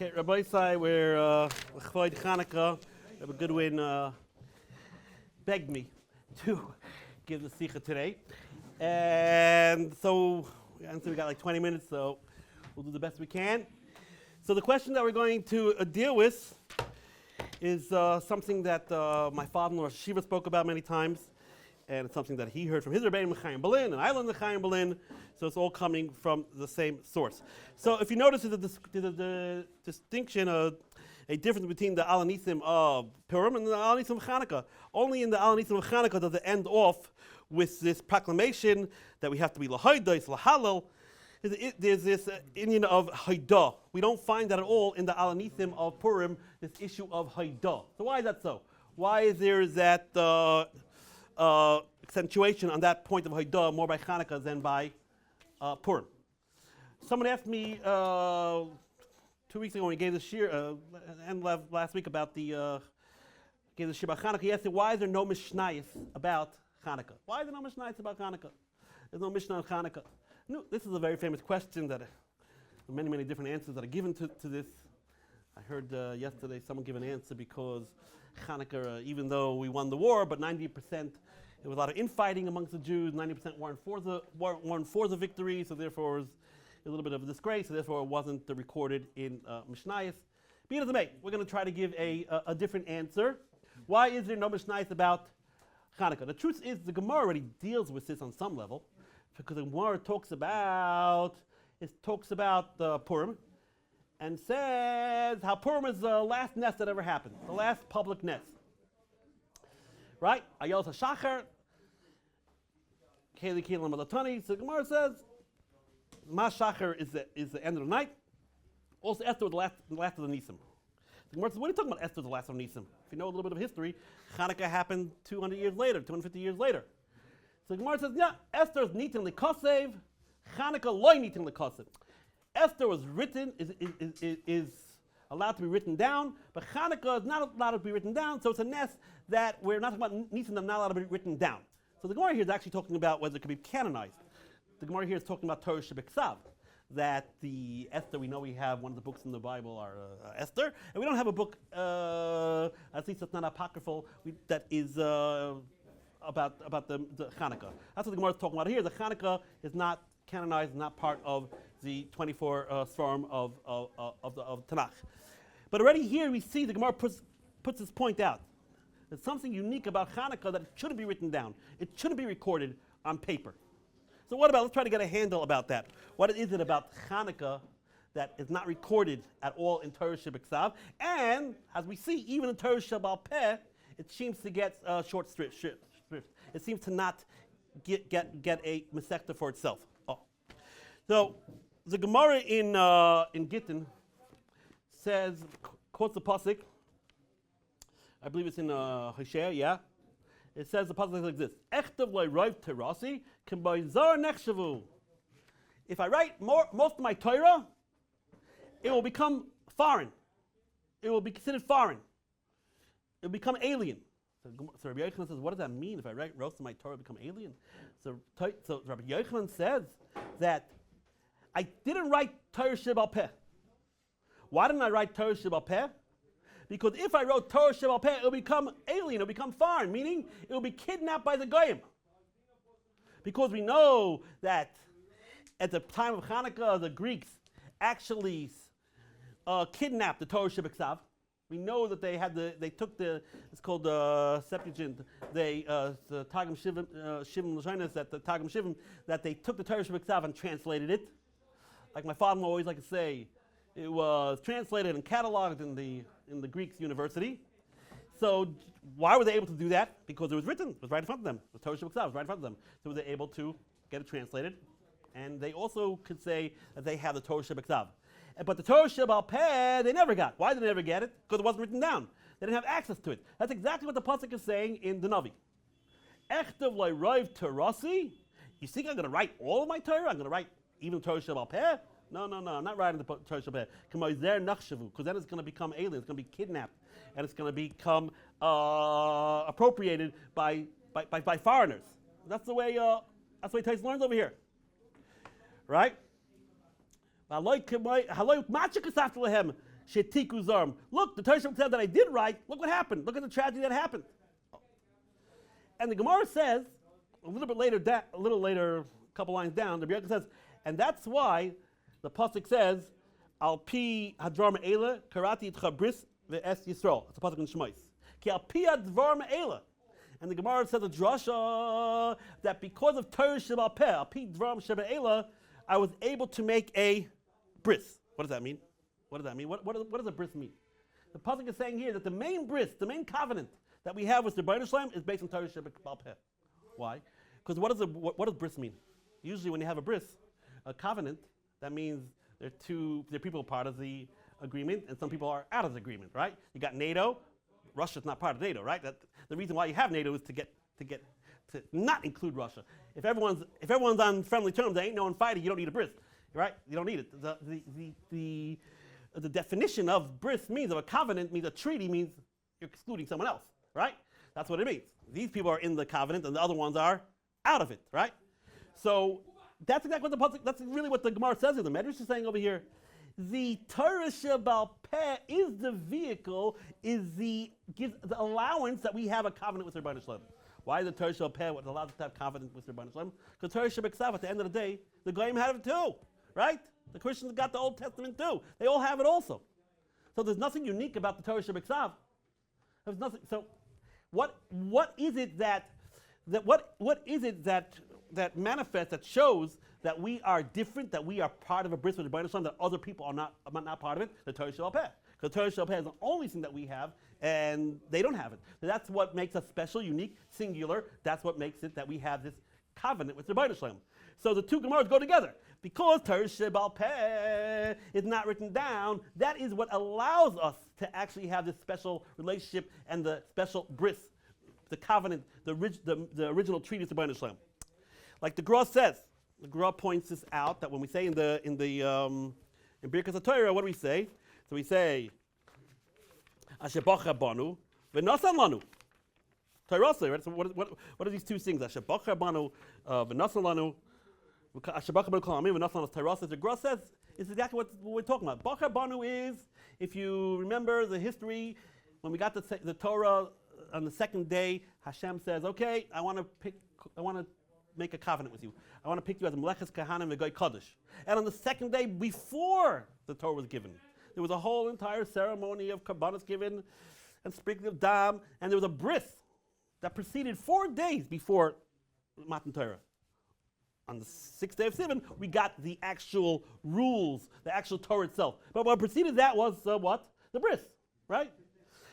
Okay, Rabbi Sai, we're Chvoid Chanukah. Rabbi Goodwin begged me to give the Sikha today. And so we got like 20 minutes, so we'll do the best we can. So the question that we're going to deal with is something that my father-in-law Yeshiva spoke about many times, and it's something that he heard from his Rebbeinu Chaim Berlin, and I learned the Chaim Berlin, so it's all coming from the same source. So if you notice there's a distinction, a difference between the Alanisim of Purim and the Alanisim of Chanukah. Only in the Alanisim of Chanukah does it end off with this proclamation that we have to be L'Haydais, L'Halal. There's this Indian of Haidah. We don't find that at all in the Alanisim of Purim, this issue of Haidah. So why is that so? Why is there that accentuation on that point of Haidah more by Chanukah than by Purim? Someone asked me 2 weeks ago when he gave the shir, and last week about gave the shir about Chanukah. He asked me, why is there no Mishnayos about Chanukah? Why is there no Mishnayos about Chanukah? There's no Mishnah on Chanukah. No, this is a very famous question that many different answers that are given to this. I heard yesterday someone give an answer because Chanukah, even though we won the war, but 90%, there was a lot of infighting amongst the Jews. 90% weren't for the victory, so therefore it was a little bit of a disgrace, so therefore it wasn't recorded in Mishnayos. Be it as it may, we're going to try to give a different answer. Why is there no Mishnayos about Chanukah? The truth is the Gemara already deals with this on some level, because the Gemara talks about Purim and says how Purim is the last nest that ever happened, the last public nest. Right? Ayos HaShachar, Keli Kelim Alatani. So the Gemara says, Ma Shachar is the end of the night. Also, Esther was the last of the Nisim. The Gemara says, what are you talking about, Esther the last of the Nisim? If you know a little bit of history, Chanukah happened 200 years later, 250 years later. So the Gemara says, yeah, Esther is nitin l'kosev, Chanukah loy nitin l'kosev. Esther was written, is allowed to be written down, but Chanukah is not allowed to be written down, so it's a nest that we're not talking about nisim that are not allowed to be written down. So the Gemara here is actually talking about whether it could be canonized. The Gemara here is talking about Torah Shebeksav, that the Esther, we know we have one of the books in the Bible are Esther, and we don't have a book, at least it's not apocryphal, that is about the Chanukah. That's what the Gemara is talking about here. The Chanukah is not canonized, not part of the 24 Sfarim of Tanakh. But already here we see the Gemara puts this point out. There's something unique about Chanukah that it shouldn't be written down. It shouldn't be recorded on paper. So let's try to get a handle about that. What is it about Chanukah that is not recorded at all in Torah Shebeksav? And as we see, even in Torah Shebal Peh, it seems to get short shrift. It seems to not get a Masechta for itself. Oh. So the Gemara in Gittin says, quotes the pasuk. I believe it's in Hosea, yeah. It says the pasuk like this: "Echtav lo'roiv terasi k'bayzar nechshavu." If I write most of my Torah, it will become foreign. It will be considered foreign. It will become alien. So Rabbi Yochanan says, what does that mean if I write most of my Torah become alien? So Rabbi Yochanan says that I didn't write Torah Shebal Peh. Why didn't I write Torah Shebal Peh? Because if I wrote Torah Shebal Peh, it will become alien, it will become foreign, meaning it will be kidnapped by the Goyim. Because we know that at the time of Chanukah, the Greeks actually kidnapped the Torah Shebeksav. We know that they took it's called the Septuagint, the Targum Shivim Lashonos, that the Targum Shivim, that they took the Torah Shebeksav and translated it. Like my father always liked to say, it was translated and cataloged in the Greeks university. So why were they able to do that? Because it was written, it was right in front of them. The Torah Shebeksav was right in front of them. So they were able to get it translated. And they also could say that they have the Torah Shebeksav. But the Torah Shebal Peh, they never got. Why did they never get it? Because it wasn't written down. They didn't have access to it. That's exactly what the pasuk is saying in the Navi. Echtav lo'roiv terasi. You think I'm going to write all of my Torah? I'm going to write even Torah Shebal Peh? No, I'm not writing the Torah Shebal Peh. Because then it's going to become alien. It's going to be kidnapped, and it's going to become appropriated by foreigners. That's the way Tais learns over here, right? Shetiku Zarm. Look, the Torah said that I did right. Look what happened. Look at the tragedy that happened. And the Gemara says, a little later, a couple lines down, the Rabbi says, and that's why the pasuk says, Al pi hadvar me'ela karati itcha bris ve'es Yisrael. It's a pasuk in Shemais. Ki al pi hadvar me'ela. And the Gemara says a drasha that because of Torah Shebal Peh, al pi dvar shebe'ela, I was able to make a bris. What does that mean? What does that mean? What does a bris mean? The pasuk is saying here that the main bris, the main covenant that we have with the Rebbeinu Shalom is based on Torah Shebal Peh. Why? Because what does bris mean? Usually when you have a bris, a covenant, that means there are people part of the agreement and some people are out of the agreement, right? You got NATO. Russia's not part of NATO, right? The reason why you have NATO is to not include Russia. If everyone's on friendly terms, there ain't no one fighting. You don't need a bris, right? You don't need it. The definition of bris means of a covenant means a treaty means you're excluding someone else, right? That's what it means. These people are in the covenant and the other ones are out of it, right? So that's exactly what that's really what the Gemara says here. The Medrash is saying over here, the Torah Shebal Peh is the vehicle, gives the allowance that we have a covenant with Rebbeinu Shalom. Why is the Torah Shebal Peh what allows us to have covenant with Rebbeinu Shalom? Because Torah Shebal Ksav, at the end of the day, the Goyim have it too, right? The Christians got the Old Testament too. They all have it also. So there's nothing unique about the Torah Shebal Ksav. There's nothing. So what is it that manifests, that shows that we are different, that we are part of a bris with the Rebbeinu Shalom, that other people are not part of it? The Torah Shebal Peh. Because Torah Shebal Peh is the only thing that we have, and they don't have it. So that's what makes us special, unique, singular. That's what makes it that we have this covenant with the Rebbeinu Shalom. So the two Gemaras go together. Because Torah Shebal Peh is not written down, that is what allows us to actually have this special relationship and the special bris, the covenant, the original treaty with the Rebbeinu Shalom. Like the Gra says, the Gra points this out that when we say in Birkas HaTorah, what do we say? So we say, Asher Bacha Banu v'Nasan Lanu. Torah, right? So what are these two things? Asher Bacha Banu v'Nasan Lanu. Asher Bacha Banu Kol Amim v'Nasan Lanu. Torah says. The Gra says is exactly what we're talking about. Bacha Banu is, if you remember the history, when we got the Torah on the second day, Hashem says, "Okay, I want to make a covenant with you. I want to pick you as Meleches Kahanim V'Goy Kodesh." And on the second day, before the Torah was given, there was a whole entire ceremony of Karbanos given and sprinkling of Dam, and there was a bris that preceded 4 days before Matan Torah. On the 6th day of Sivan, we got the actual rules, the actual Torah itself. But what preceded that was what? The bris, right?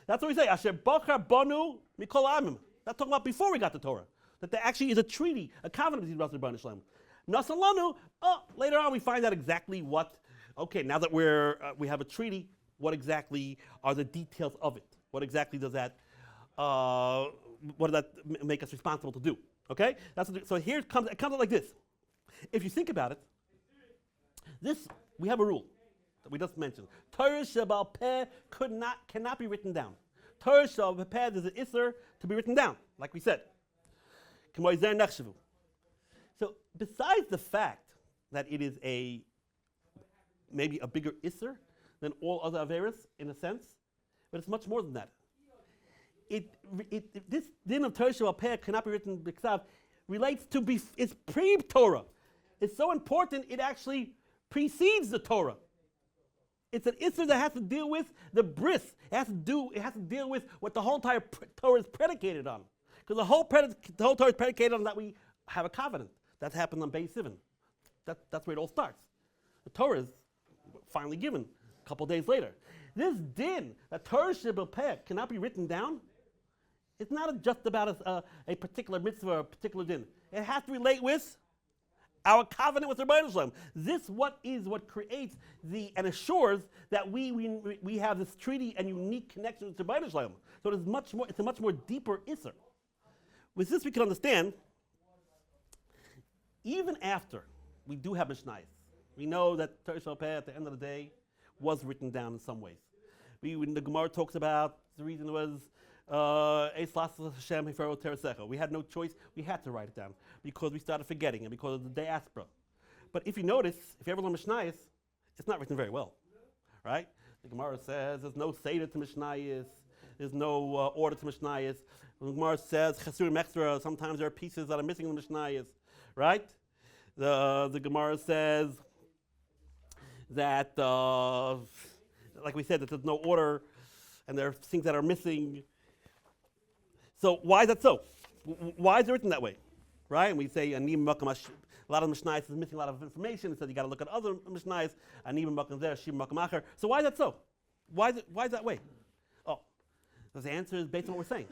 That's what we say. Asher Bachar Banu Mikol Amim. That's talking about before we got the Torah. That there actually is a treaty, a covenant between us and Rebbeinu Shalom. Nasan Lanu, later on we find out exactly what, okay, now that we have a treaty, what exactly are the details of it? What exactly does that, what does that make us responsible to do? Okay? So here it comes out like this. If you think about it, we have a rule that we just mentioned. Torah Shebal Peh cannot be written down. Torah Shebal Peh is an isser to be written down, like we said. So besides the fact that it is maybe a bigger isser than all other averos in a sense, but it's much more than that. This din of Torah Shebal Peh cannot be written b'ksav relates to it's pre-Torah. It's so important it actually precedes the Torah. It's an isser that has to deal with the bris. It has to deal with what the whole entire Torah is predicated on. Because the whole Torah is predicated on that we have a covenant. That happened on Beis Sivan. That's where it all starts. The Torah is finally given a couple days later. This din, that Torah Shebal Peh cannot be written down, it's not just about a particular mitzvah or a particular din. It has to relate with our covenant with Rebbeinu Shalom. This what creates and assures that we have this treaty and unique connection with Rebbeinu Shalom. So it's a much more deeper isser. With this we can understand, even after we do have Mishnayos, we know that Torah Shebal Peh at the end of the day was written down in some ways. When the Gemara talks about the reason was we had no choice, we had to write it down because we started forgetting and because of the diaspora. But if you notice, if you ever learn Mishnayos, it's not written very well, right? The Gemara says there's no Seder to Mishnayos, there's no order to Mishnayos. The Gemara says Chasurim Extra, sometimes there are pieces that are missing in the Mishnayos, right? The Gemara says that, like we said, that there's no order and there are things that are missing. So why is that so? Why is it written that way? Right? And we say, a lot of Mishnayos is missing a lot of information. It says you got to look at other Mishnayos. So why is that so? Why is that way? Oh, because the answer is based on what we're saying.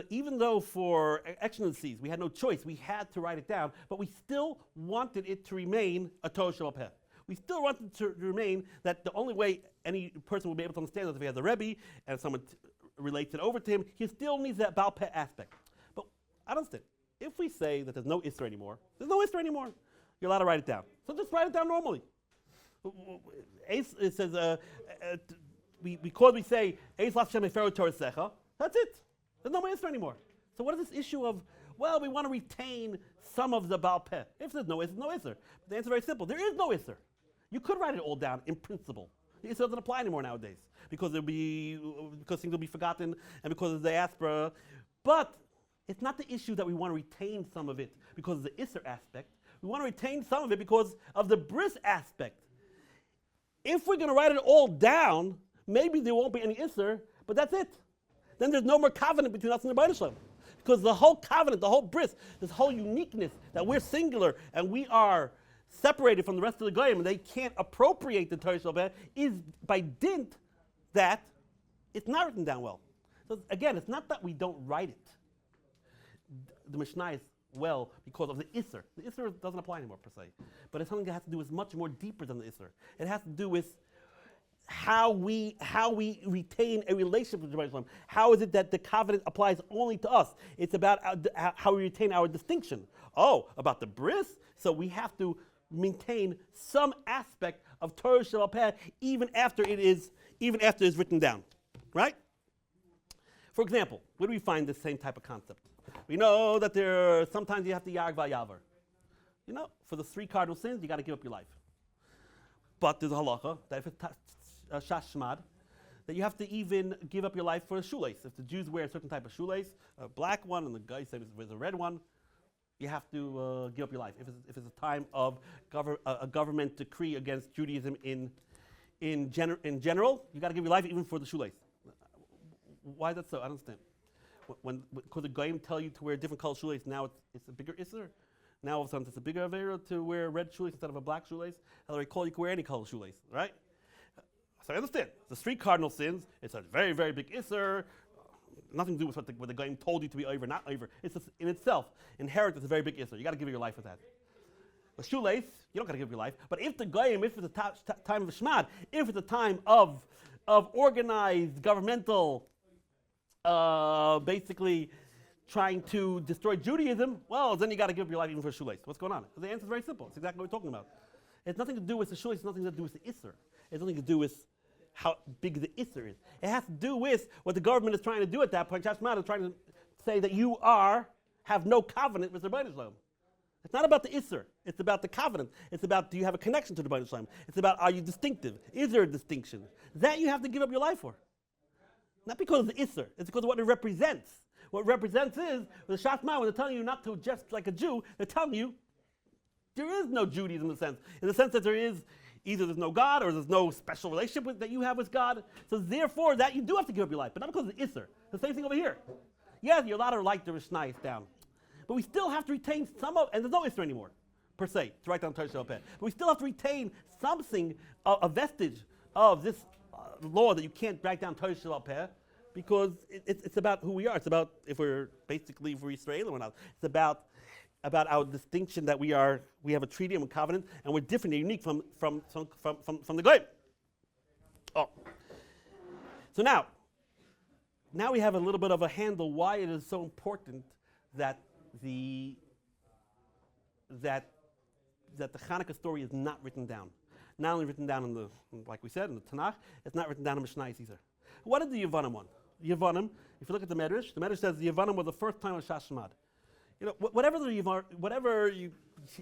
Even though for excellencies we had no choice, we had to write it down, but we still wanted it to remain a Torah Sheba'al Peh. We still wanted to remain that the only way any person will be able to understand is if he has a Rebbe and someone relates it over to him. He still needs that Baal Peh aspect. But I don't understand. If we say that there's no Isser anymore, there's no Isser anymore. You're allowed to write it down. So just write it down normally. It says, because we say, that's it. There's no Isser anymore. So what is this issue of, well, we want to retain some of the Baal Peh. If there's no Isser, no Isser. But the answer is very simple. There is no Isser. You could write it all down in principle. The Isser doesn't apply anymore nowadays because things will be forgotten and because of the diaspora. But it's not the issue that we want to retain some of it because of the Isser aspect. We want to retain some of it because of the bris aspect. If we're going to write it all down, maybe there won't be any Isser, but that's it. Then there's no more covenant between us and the Rebbeinu Shalom. Because the whole covenant, the whole bris, this whole uniqueness that we're singular and we are separated from the rest of the Goyim and they can't appropriate the Torah Sheba'al Peh is by dint that it's not written down well. So again, it's not that we don't write it. The Mishnah is well because of the Isser. The Isser doesn't apply anymore per se. But it's something that has to do with much more deeper than the Isser. It has to do with how we retain a relationship with the Rebbeinu Shalom. How is it that the covenant applies only to us? It's about how we retain our distinction. Oh, about the bris? So we have to maintain some aspect of Torah Sheba'al Peh even after it's written down. Right? For example, where do we find this same type of concept? We know that sometimes you have to Yarg V'Yavar. For the 3 cardinal sins, you got to give up your life. But there's a halacha that if it's shashmad, that you have to even give up your life for a shoelace. If the Jews wear a certain type of shoelace, a black one, and the guy said there's a red one, you have to give up your life. If it's a time of a government decree against Judaism in general, you got to give your life even for the shoelace. Why is that so? I don't understand. Because the Goyim tell you to wear a different color shoelace, now it's a bigger Isser. Now all of a sudden it's a bigger Avera to wear a red shoelace instead of a black shoelace. How do I call you can wear any color shoelace, right? So I understand. The 3 cardinal sins, it's a very, very big Isser. Nothing to do with what the Goyim told you to be over, not over. It's just in itself, inherent, it's a very big Isser. You got to give your life for that. The shoelace, you don't got to give your life. But if the Goyim, if it's a time of Shmad, if it's a time of organized governmental basically trying to destroy Judaism, well, then you got to give up your life even for a shoelace. What's going on? The answer is very simple. It's exactly what we're talking about. It's nothing to do with the shoelace. It's nothing to do with the Isser. It's nothing to do with how big the Isser is. It has to do with what the government is trying to do at that point. Shashmad is trying to say that you have no covenant with the Rebbeinu Shalom. It's not about the Isser. It's about the covenant. It's about, do you have a connection to the Rebbeinu Shalom? It's about, are you distinctive? Is there a distinction? That you have to give up your life for. Not because of the Isser. It's because of what it represents. What it represents is, with the Shashma, when they're telling you not to just like a Jew, they're telling you there is no Judaism in the sense that there is, either there's no God or there's no special relationship that you have with God. So therefore, that you do have to give up your life, but not because of the Isser. The same thing over here. Yes, you're allowed to write the Mishnayos down, but we still have to retain some of, and there's no Isser anymore, per se, to write down Torah Sheba'al Peh. But we still have to retain something, a vestige of this law that you can't write down Torah Sheba'al Peh, because it's about who we are. It's about if we're Israeli or not. It's about our distinction that we have a treaty and a covenant, and we're different and unique from the Goyim. Oh, so now we have a little bit of a handle why it is so important that the Hanukkah story is not written down. Not only written down like we said, in the Tanakh, it's not written down in Mishnayos either. What did the Yevanim want? Yevanim, if you look at the Medrash says the Yevanim was the first time of Shashmad. Whatever the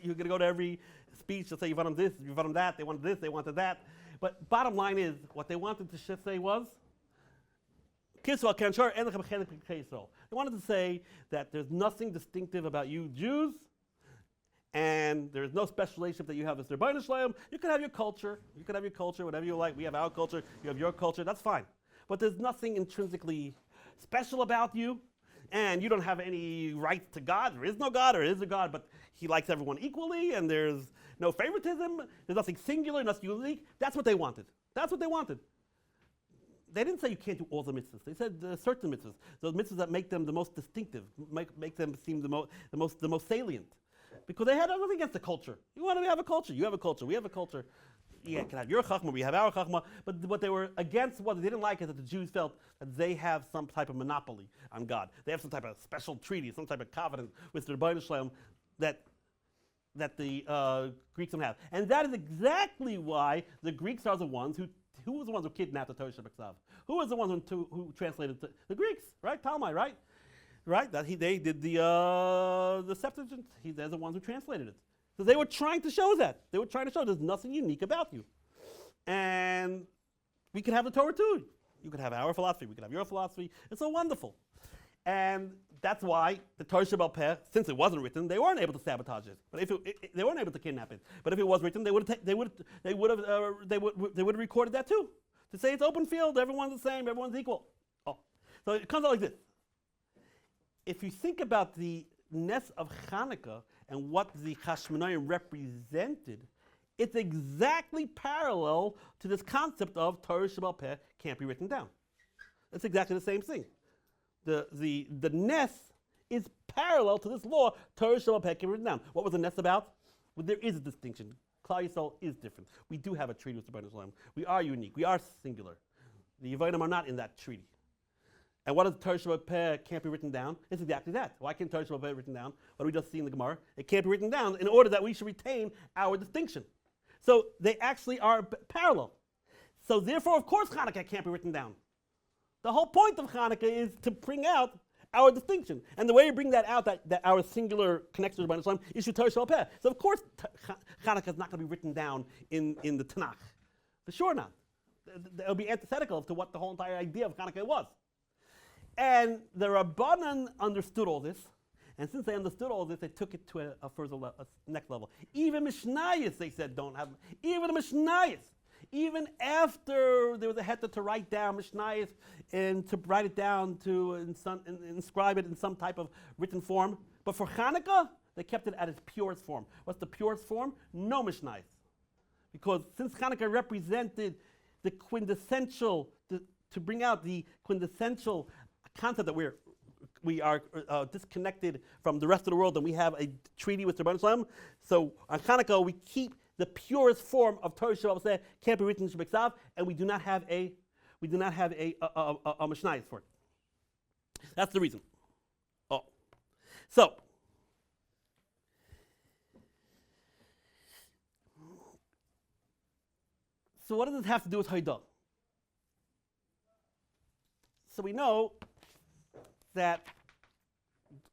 you're going to go to every speech to say you want them this, you want them that, they wanted this, they wanted that. But bottom line is, what they wanted to say was, they wanted to say that there's nothing distinctive about you Jews, and there's no special relationship that you have with the Rebbeinu Shalom. You can have your culture, whatever you like. We have our culture, you have your culture, that's fine. But there's nothing intrinsically special about you, and you don't have any right to God. There is no God, or is a God, but he likes everyone equally, and there's no favoritism. There's nothing singular, nothing unique. That's what they wanted. That's what they wanted. They didn't say you can't do all the mitzvahs. They said certain mitzvahs, those mitzvahs that make them the most distinctive, make them seem the most salient. Because they had nothing against the culture. You want to have a culture, you have a culture, we have a culture. Yeah, can have your chachma, we have our chachma. But what they were against, what they didn't like, is that the Jews felt that they have some type of monopoly on God. They have some type of special treaty, some type of covenant with the Rebbeinu Shalom that the Greeks don't have. And that is exactly why the Greeks are the ones who was the ones who kidnapped the Torah Shabbat. Who was the ones who translated the Greeks, right? Talmud, right? Right? They did the Septuagint. They're the ones who translated it. So they were trying to show that. They were trying to show there's nothing unique about you. And we could have the Torah too. You could have our philosophy. We could have your philosophy. It's so wonderful. And that's why the Torah Sheba'al Peh, since it wasn't written, they weren't able to sabotage it. But if they weren't able to kidnap it. But if it was written, they would have recorded that too, to say it's open field, everyone's the same, everyone's equal. Oh, so it comes out like this. If you think about the ness of Hanukkah and what the Hashmonaim represented, it's exactly parallel to this concept of Torah Sheba'al Peh can't be written down. It's exactly the same thing. The ness is parallel to this law, Torah Sheba'al Peh can't be written down. What was the ness about? Well, there is a distinction. Klal Yisrael is different. We do have a treaty with the Rebbeinu Shalom. We are unique. We are singular. The Yevonim are not in that treaty. And what is Torah Sheba'al Peh can't be written down? It's exactly that. Why can't Torah Sheba'al Peh be written down? What do we just see in the Gemara? It can't be written down in order that we should retain our distinction. So they actually are parallel. So therefore, of course, Hanukkah can't be written down. The whole point of Hanukkah is to bring out our distinction. And the way you bring that out, that our singular connection to the Rebbeinu Shalom, is through Torah Sheba'al Peh. So of course, Hanukkah is not going to be written down in the Tanakh. For sure not. It will be antithetical to what the whole entire idea of Hanukkah was. And the Rabbanan understood all this, and since they understood all this, they took it to a further next level. Even Mishnayos, they said, don't have. Even the Mishnayos, even after there was a heta to write down Mishnayos and to write it down to inscribe it in some type of written form. But for Hanukkah, they kept it at its purest form. What's the purest form? No Mishnayos, because since Hanukkah represented the quintessential, to bring out the quintessential concept that we are disconnected from the rest of the world, and we have a treaty with the Rebbeinu Shalom. So on Hanukkah, we keep the purest form of Torah Sheba'al Peh can't be written in Shebeksav, and we do not have a Mishnayos for it. That's the reason. Oh, so what does this have to do with Haidah? So we know that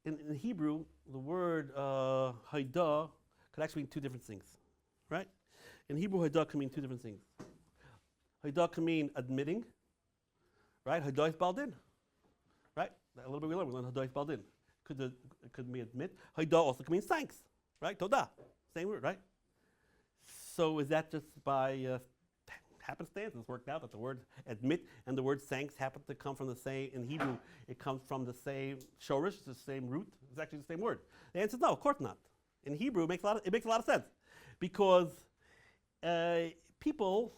in Hebrew, the word Haidah could actually mean two different things, right? In Hebrew, Haidah can mean two different things. Haidah can mean admitting, right? Haidah is baldin, right? A little bit we learned Haidah is baldin. It could mean admit. Haidah also can mean thanks, right? Todah, same word, right? So is that just by happenstance? It's worked out that the word admit and the word thanks happen to come from the same, in Hebrew, it comes from the same shorish, the same root. It's actually the same word. The answer is no, of course not. In Hebrew, it makes a lot of sense, because people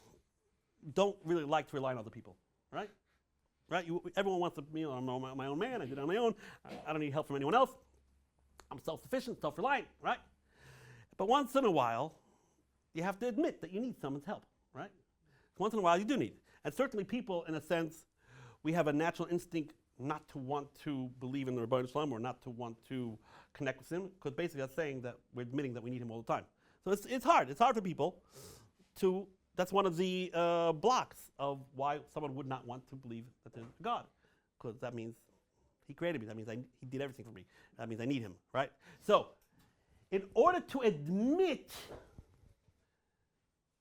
don't really like to rely on other people, right? Right? Everyone wants to, I'm my own man, I do it on my own, I don't need help from anyone else. I'm self-sufficient, self-reliant, right? But once in a while, you have to admit that you need someone's help, right? Once in a while, you do need. And certainly people, in a sense, we have a natural instinct not to want to believe in the Rebbeinu Shalom or not to want to connect with him, because basically that's saying that we're admitting that we need him all the time. So it's hard. It's hard for people to, that's one of the blocks of why someone would not want to believe that there's a God, because that means he created me. That means he did everything for me. That means I need him, right? So in order to admit,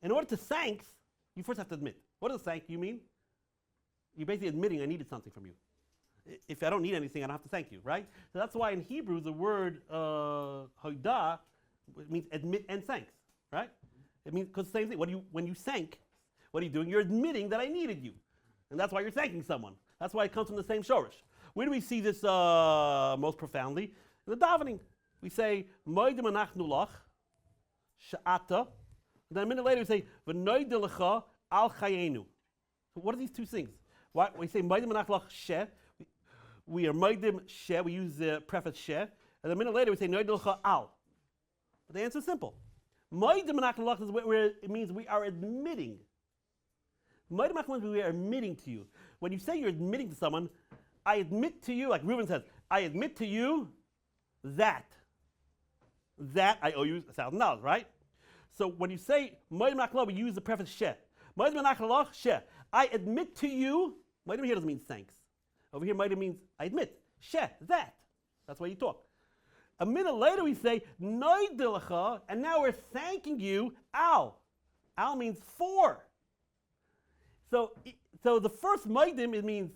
in order to thank, you first have to admit. What does thank you mean? You're basically admitting I needed something from you. If I don't need anything, I don't have to thank you, right? So that's why in Hebrew the word hoida means admit and thanks, right? It means, because same thing. When you thank, what are you doing? You're admitting that I needed you, and that's why you're thanking someone. That's why it comes from the same shorish. Where do we see this most profoundly? In the davening, we say moedim anachnu lach she'ata, and then a minute later we say v'noidel lecha al chayenu. So what are these two things? Why we say moedim anachnu lach she? We are moedim she. We use the prefix she, and a minute later we say noidel lecha al. But the answer is simple. Moedim anachnu lach is where it means we are admitting. Moedim anachnu lach means we are admitting to you. When you say you're admitting to someone, I admit to you, like Reuben says, I admit to you that I owe you $1,000, right? So when you say moedim anachnu lach, we use the prefix she. Moedim anachnu lach she. I admit to you. Moedim here doesn't mean thanks. Over here, moedim means I admit. She, that. That's why you talk. A minute later, we say noidel lecha, and now we're thanking you. Al. Al means for. So the first moedim, it means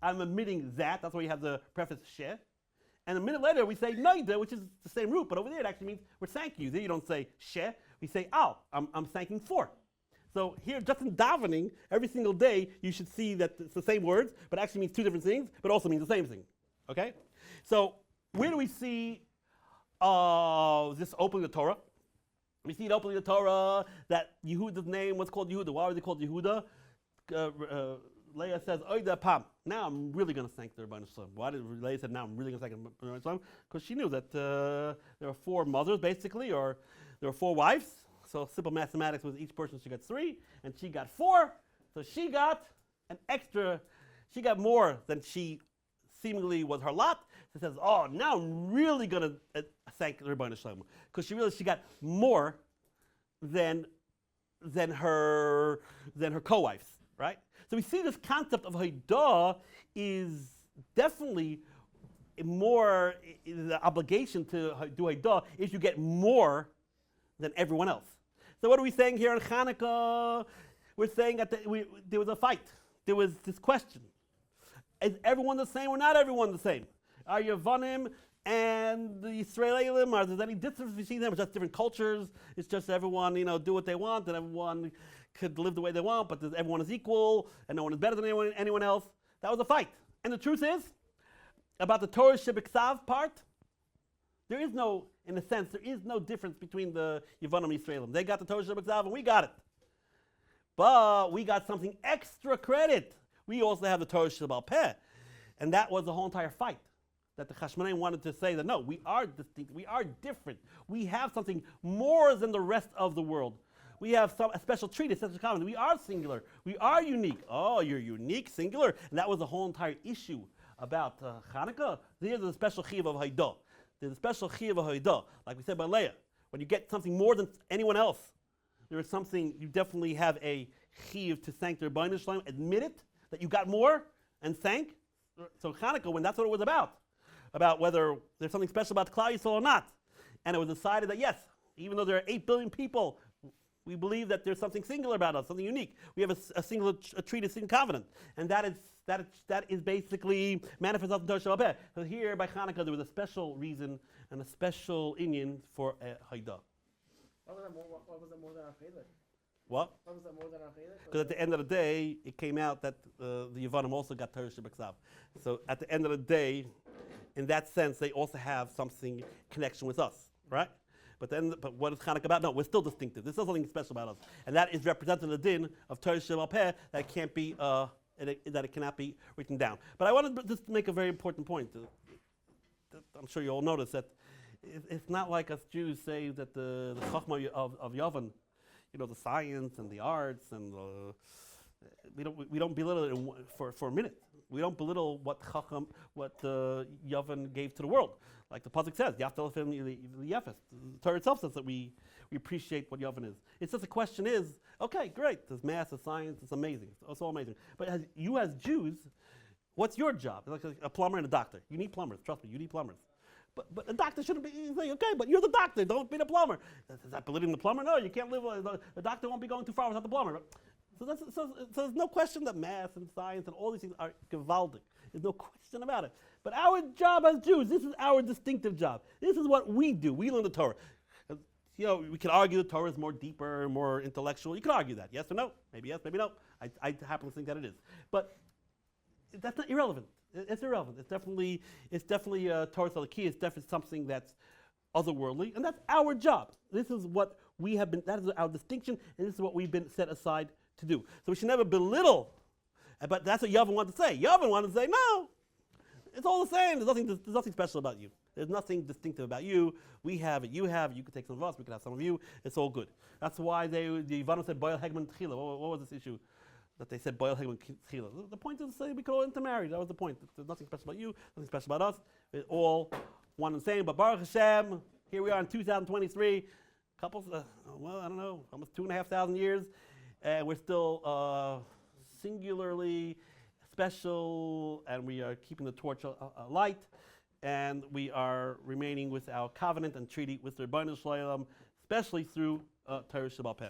I'm admitting that. That's why you have the prefix she. And a minute later, we say noida, which is the same root, but over there it actually means we're thanking you. There you don't say she. We say al. I'm thanking for. So here, just in davening, every single day, you should see that it's the same words, but actually means two different things, but also means the same thing. Okay? So where do we see this opening the Torah? We see it opening the Torah that Yehuda's name was called Yehuda. Why was it called Yehuda? Leah says, Oida Pam. Now I'm really going to thank the Rabbi Shalom. Why did Leah say, now I'm really going to thank the Rabbi Shalom? Because she knew that there are 4 mothers, basically, or there are 4 wives. So simple mathematics was each person, she got 3, and she got 4. So she got an extra, she got more than she seemingly was her lot. She says, oh, now I'm really going to thank the Rabbi Shalom. Because she realized she got more than her co-wives, right? So we see this concept of Haidah is definitely more, the obligation to do Haidah is you get more than everyone else. So what are we saying here on Hanukkah? We're saying that there was a fight. There was this question. Is everyone the same or not everyone the same? Are Yavanim and the Israelim, are there any difference between them? It's just different cultures. It's just everyone, do what they want, and everyone could live the way they want, but everyone is equal, and no one is better than anyone else. That was a fight. And the truth is, about the Torah Shebiksav part, there is no difference between the Yavanim and Israelim. They got the Torah Shebiksav, and we got it. But we got something extra credit. We also have the Torah Shebal Peh. And that was the whole entire fight. That the Chashmonaim wanted to say that no, we are distinct, we are different. We have something more than the rest of the world. We have a special treatise, special comment. We are singular. We are unique. Oh, you're unique, singular. And that was the whole entire issue about Hanukkah. There's a special chiyuv of Haidah. There's a special chiyuv of Haidah. Like we said by Leah, when you get something more than anyone else, there is something, you definitely have a chiyuv to thank the Rabbi Shalom, admit it, that you got more, and thank. So Hanukkah, when that's what it was about whether there's something special about Klal Yisrael or not. And it was decided that yes, even though there are 8 billion people, we believe that there's something singular about us, something unique. We have a singular treatise in covenant. And that is basically manifest in Torah Shebal Peh. So here by Hanukkah there was a special reason and a special inyan for Haidah. Why was that more than our chilek? What? Why was that more than our chilek? Because at the end of the day, it came out that the Yavanim also got Torah Shebiksav. So at the end of the day, in that sense, they also have something connection with us, right? But what is Hanukkah about? No, we're still distinctive. There's still something special about us, and that is represented in the din of Torah Shebal Peh that it can't be that it cannot be written down. But I want to just make a very important point. I'm sure you all notice that it's not like us Jews say that the Chachma of Yavan, the science and the arts and we don't belittle it for a minute. We don't belittle what Yavan gave to the world. Like the pasuk says, the Torah itself says that we appreciate what Yavan is. It's just the question is, okay, great, there's math, there's science, it's amazing. It's all amazing. But as Jews, what's your job? Like a plumber and a doctor. You need plumbers, trust me, you need plumbers. But a doctor shouldn't be saying, okay, but you're the doctor, don't be the plumber. Is that belittling the plumber? No, you can't live, the doctor won't be going too far without the plumber. So there's no question that math and science and all these things are gewaldic. There's no question about it. But our job as Jews, this is our distinctive job. This is what we do. We learn the Torah. We can argue the Torah is more deeper, more intellectual. You can argue that, yes or no? Maybe yes, maybe no. I happen to think that it is. But that's not irrelevant. It's irrelevant. It's definitely Torah Salaki. It's definitely something that's otherworldly, and that's our job. This is what we have been. That is our distinction, and this is what we've been set aside to do. So we should never belittle. But that's what Yavin wanted to say. Yavin wanted to say, no, it's all the same. There's nothing special about you. There's nothing distinctive about you. We have it. You have it. You could take some of us. We could have some of you. It's all good. That's why the Yavanim said Boil Hegman Tchila. What was this issue? That they said Boil Hegman Tchila. The point is to say we could all intermarry. That was the point. There's nothing special about you. Nothing special about us. It's all one and the same. But Baruch Hashem, here we are in 2023. Couples, I don't know, almost 2,500 years, and we're still singularly special, and we are keeping the torch alight, and we are remaining with our covenant and treaty with the Rebbeinu Shalom, especially through Torah Sheba'al Peh.